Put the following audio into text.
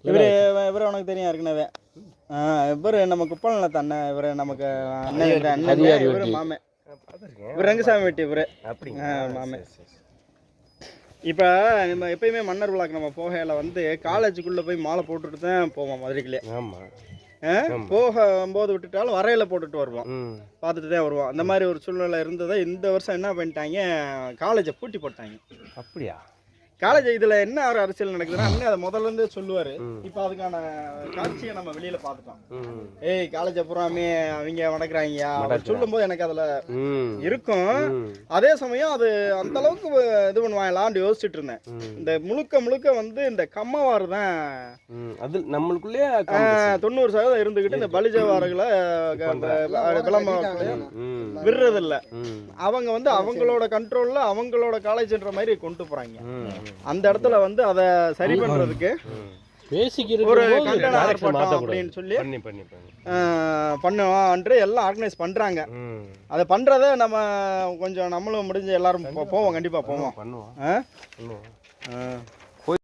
இவர் உனக்கு தெரியும் ஏற்கனவே. இவர் நம்ம குப்பனில் தண்ணே, இவர் நமக்கு அண்ணன் இவர் மாமே, இவர் ரங்கசாமி வெட்டி இவர் மாமே. இப்போ நம்ம எப்பயுமே மன்னர் விழாக்கு நம்ம போகையில் வந்து காலேஜுக்குள்ளே போய் மாலை போட்டுட்டு தான் போவோம் மதுரைக்குள்ளே. போகும்போது விட்டுட்டாலும் வரையில் போட்டுட்டு வருவோம், பார்த்துட்டு தான் வருவோம். அந்த மாதிரி ஒரு சூழ்நிலை இருந்ததை இந்த வருஷம் என்ன பண்ணிட்டாங்க, காலேஜை பூட்டி போட்டாங்க. அப்படியா? காலேஜ் இதில் என்ன ஒரு அரசியல் நடக்குதுன்னா, அண்ணன் அதை முதல்ல இருந்தே சொல்லுவார். இப்போ அதுக்கான காட்சியை நம்ம வெளியில் பார்த்துட்டோம். ஏய் காலேஜை பூராமே அவங்க நடக்கிறாங்கயா சொல்லும் போது எனக்கு அதில் இருக்கும். அதே சமயம் அது அந்த அளவுக்கு இது பண்ணுவாங்களான்னு யோசிச்சுட்டு இருந்தேன். இந்த முழுக்க வந்து இந்த கம்மவாறு தான் அது நம்மளுக்குள்ளேயே 90% இருந்துக்கிட்டு இந்த பலிஜவாறுகளை விடுறதில்லை. அவங்க வந்து அவங்களோட கண்ட்ரோலில் அவங்களோட காலேஜ்ன்ற மாதிரி கொண்டு போகிறாங்க. அந்த இடத்துல வந்து அதை சரி பண்றதுக்கு ஒரு கண்டன ஆர்ப்பாட்டம் அப்படின்னு சொல்லி பண்ணுவோம், எல்லாம் ஆர்கனைஸ் பண்றாங்க. அதை பண்றத நம்ம கொஞ்சம் நம்மளும் முடிஞ்ச எல்லாரும் போவோம், கண்டிப்பா போவோம்.